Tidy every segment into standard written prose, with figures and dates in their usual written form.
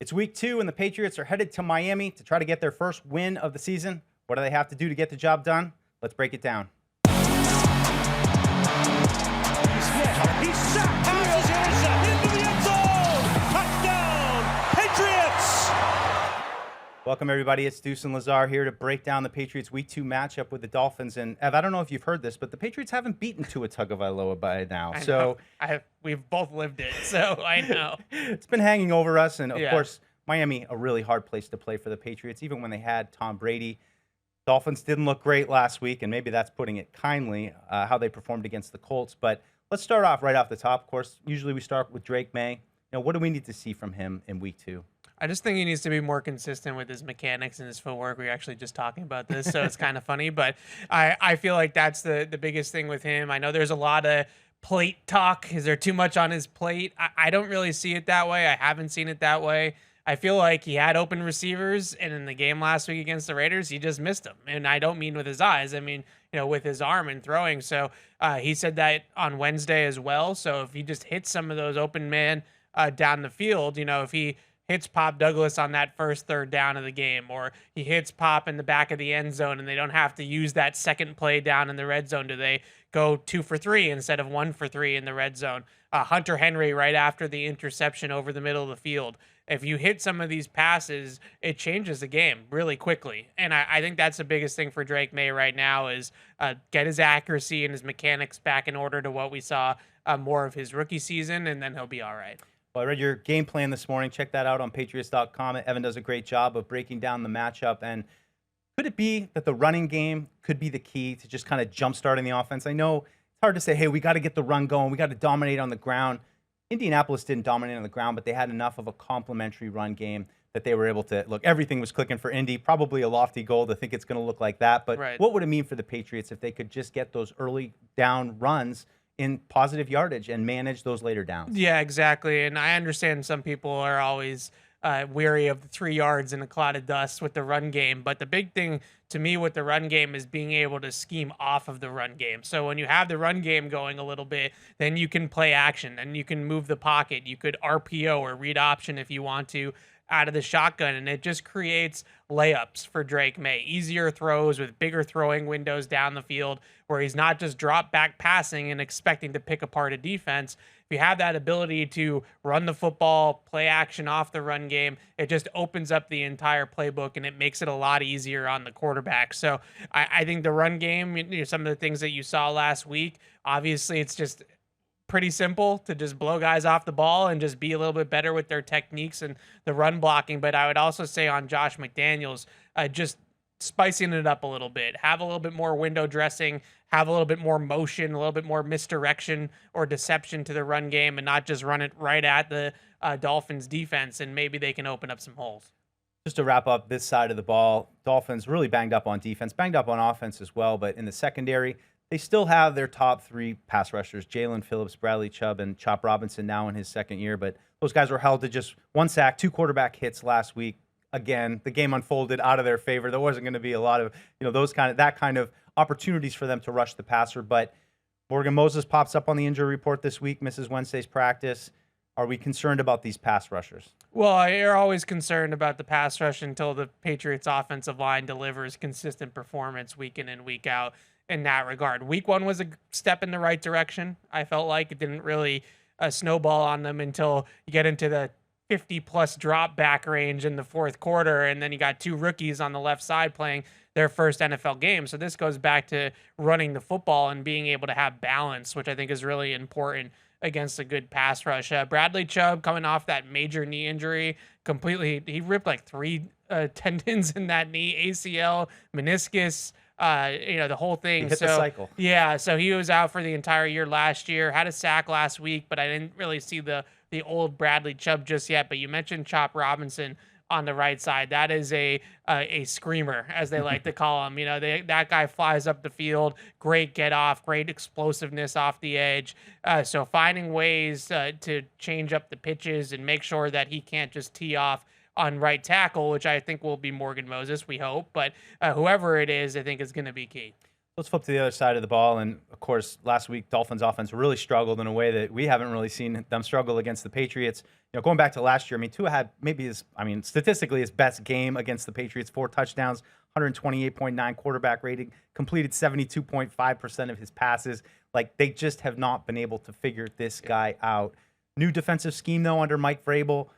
It's week 2, and the Patriots are headed to Miami to try to get their first win of the season. What do they have to do to get the job done? Let's break it down. He's sacked, passes intercept into the end zone. Touchdown, Patriots! Welcome, everybody. It's Dussault and Lazar here to break down the Patriots week 2 matchup with the Dolphins. And Ev, I don't know if you've heard this, but the Patriots haven't beaten Tagovailoa by now. We've both lived it, so I know. It's been hanging over us. And, of course, Miami, a really hard place to play for the Patriots, even when they had Tom Brady. Dolphins didn't look great last week, and maybe that's putting it kindly, how they performed against the Colts. But let's start off right off the top. Of course, usually we start with Drake Maye. What do we need to see from him in week 2? I just think he needs to be more consistent with his mechanics and his footwork. We were actually just talking about this, so it's kind of funny. But I feel like that's the biggest thing with him. I know there's a lot of plate talk. Is there too much on his plate? I don't really see it that way. I haven't seen it that way. I feel like he had open receivers, and in the game last week against the Raiders, he just missed them. And I don't mean with his eyes. I mean, with his arm and throwing. So he said that on Wednesday as well. So if he just hits some of those open men down the field, if he hits Pop Douglas on that first third down of the game, or he hits Pop in the back of the end zone and they don't have to use that second play down in the red zone. Do they go 2 for 3 instead of 1 for 3 in the red zone? Hunter Henry right after the interception over the middle of the field. If you hit some of these passes, it changes the game really quickly. And I think that's the biggest thing for Drake Maye right now is get his accuracy and his mechanics back in order to what we saw more of his rookie season, and then he'll be all right. Well, I read your game plan this morning. Check that out on Patriots.com. Evan does a great job of breaking down the matchup. And could it be that the running game could be the key to just kind of jumpstarting the offense? I know it's hard to say, hey, we got to get the run going. We got to dominate on the ground. Indianapolis didn't dominate on the ground, but they had enough of a complementary run game that they were able to, look, everything was clicking for Indy. Probably a lofty goal to think it's going to look like that. But What would it mean for the Patriots if they could just get those early down runs in positive yardage and manage those later downs? Yeah, exactly. And I understand some people are always weary of the 3 yards in a cloud of dust with the run game. But the big thing to me with the run game is being able to scheme off of the run game. So when you have the run game going a little bit, then you can play action and you can move the pocket. You could RPO or read option if you want to out of the shotgun, and it just creates layups for Drake Maye. Easier throws with bigger throwing windows down the field where he's not just drop back passing and expecting to pick apart a defense. If you have that ability to run the football, play action off the run game, it just opens up the entire playbook and it makes it a lot easier on the quarterback. So I think the run game, some of the things that you saw last week, obviously it's just pretty simple to just blow guys off the ball and just be a little bit better with their techniques and the run blocking. But I would also say on Josh McDaniels, just spicing it up a little bit, have a little bit more window dressing, have a little bit more motion, a little bit more misdirection or deception to the run game, and not just run it right at the Dolphins defense, and maybe they can open up some holes. Just to wrap up this side of the ball, Dolphins really banged up on defense, banged up on offense as well, but in the secondary, they still have their top 3 pass rushers, Jalen Phillips, Bradley Chubb, and Chop Robinson now in his second year. But those guys were held to just 1 sack, 2 quarterback hits last week. Again, the game unfolded out of their favor. There wasn't going to be a lot of, that kind of opportunities for them to rush the passer. But Morgan Moses pops up on the injury report this week, misses Wednesday's practice. Are we concerned about these pass rushers? Well, you're always concerned about the pass rush until the Patriots offensive line delivers consistent performance week in and week out. In that regard, week 1 was a step in the right direction. I felt like it didn't really snowball on them until you get into the 50-plus drop back range in the fourth quarter, and then you got 2 rookies on the left side playing their first NFL game. So this goes back to running the football and being able to have balance, which I think is really important against a good pass rush. Bradley Chubb coming off that major knee injury, he ripped like 3 tendons in that knee, ACL, meniscus, the whole thing. He hit the cycle. Yeah, so he was out for the entire year last year, had a sack last week, but I didn't really see the old Bradley Chubb just yet. But you mentioned Chop Robinson on the right side. That is a screamer, as they like to call him. That guy flies up the field, great get off, great explosiveness off the edge. So finding ways to change up the pitches and make sure that he can't just tee off on right tackle, which I think will be Morgan Moses, we hope. But whoever it is, I think is going to be key. Let's flip to the other side of the ball. And of course, last week, Dolphins offense really struggled in a way that we haven't really seen them struggle against the Patriots. Going back to last year, I mean, Tua had maybe statistically his best game against the Patriots, 4 touchdowns, 128.9 quarterback rating, completed 72.5% of his passes. Like, they just have not been able to figure this guy out. New defensive scheme, though, under Mike Vrabel.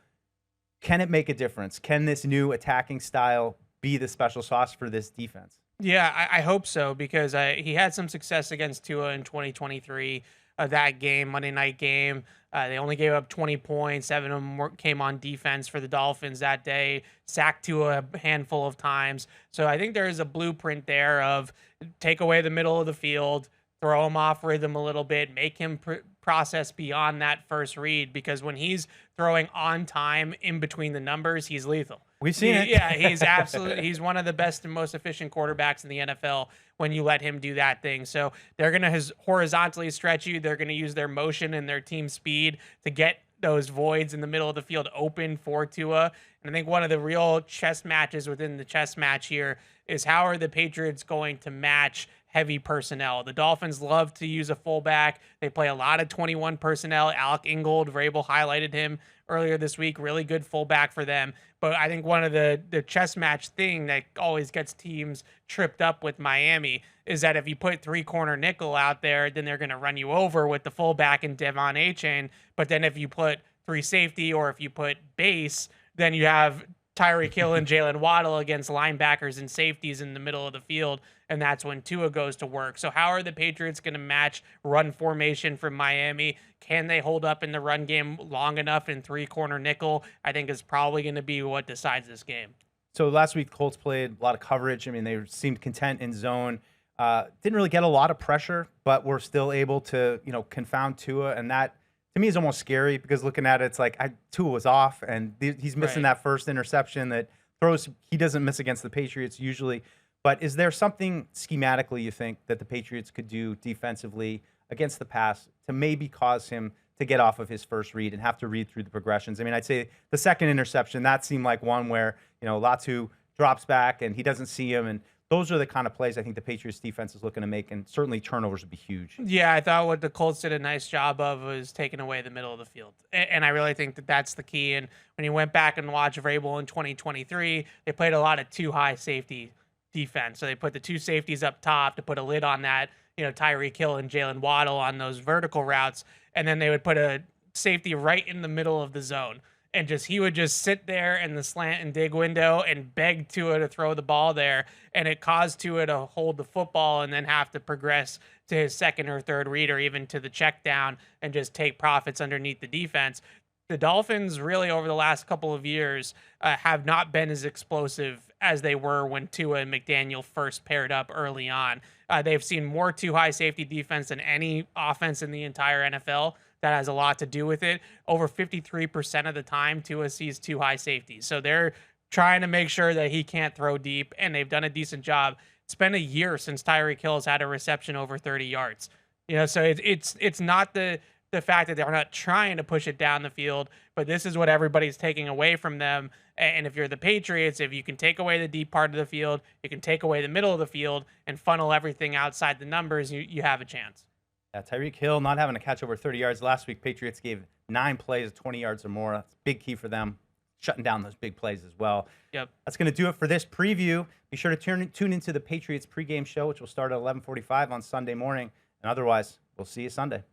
Can it make a difference? Can this new attacking style be the special sauce for this defense? Yeah, I hope so because he had some success against Tua in 2023. That game, Monday night game, they only gave up 20 points. 7 of them came on defense for the Dolphins that day. Sacked Tua a handful of times. So I think there is a blueprint there of take away the middle of the field, throw him off rhythm a little bit, make him process beyond that first read because when he's throwing on time in between the numbers, he's lethal. We've seen it. Yeah, he's one of the best and most efficient quarterbacks in the NFL when you let him do that thing. So they're going to horizontally stretch you. They're going to use their motion and their team speed to get those voids in the middle of the field open for Tua. And I think one of the real chess matches within the chess match here is how are the Patriots going to match heavy personnel. The Dolphins love to use a fullback. They play a lot of 21 personnel. Alec Ingold, Vrabel highlighted him earlier this week. Really good fullback for them. But I think one of the chess match thing that always gets teams tripped up with Miami is that if you put 3-corner nickel out there, then they're going to run you over with the fullback and Devon Achane. But then if you put 3 safety or if you put base, then you have Tyreek Hill and Jalen Waddle against linebackers and safeties in the middle of the field, and that's when Tua goes to work. So how are the Patriots going to match run formation from Miami? Can they hold up in the run game long enough in 3-corner nickel? I think is probably going to be what decides this game. So last week, Colts played a lot of coverage. I mean, they seemed content in zone. Didn't really get a lot of pressure, but were still able to, confound Tua, and that to me is almost scary because looking at it, it's like Tua was off, and he's missing that first interception that throws. He doesn't miss against the Patriots usually. But is there something schematically you think that the Patriots could do defensively against the pass to maybe cause him to get off of his first read and have to read through the progressions? I mean, I'd say the second interception, that seemed like one where, Latu drops back and he doesn't see him, and those are the kind of plays I think the Patriots defense is looking to make, and certainly turnovers would be huge. Yeah, I thought what the Colts did a nice job of was taking away the middle of the field. And I really think that that's the key. And when you went back and watched Vrabel in 2023, they played a lot of 2-high safety defense. So they put the 2 safeties up top to put a lid on that, Tyreek Hill and Jalen Waddle on those vertical routes. And then they would put a safety right in the middle of the zone. And he would just sit there in the slant and dig window and beg Tua to throw the ball there. And it caused Tua to hold the football and then have to progress to his second or third read or even to the check down and just take profits underneath the defense. The Dolphins really over the last couple of years have not been as explosive as they were when Tua and McDaniel first paired up early on. They've seen more 2-high safety defense than any offense in the entire NFL. That has a lot to do with it. Over 53% of the time, Tua sees 2-high safeties. So they're trying to make sure that he can't throw deep, and they've done a decent job. It's been a year since Tyreek Hill has had a reception over 30 yards. So it's not the fact that they're not trying to push it down the field, but this is what everybody's taking away from them. And if you're the Patriots, if you can take away the deep part of the field, you can take away the middle of the field and funnel everything outside the numbers, you have a chance. Yeah, Tyreek Hill not having to catch over 30 yards. Last week, Patriots gave 9 plays of 20 yards or more. That's a big key for them, shutting down those big plays as well. Yep. That's going to do it for this preview. Be sure to tune into the Patriots pregame show, which will start at 11:45 on Sunday morning. And otherwise, we'll see you Sunday.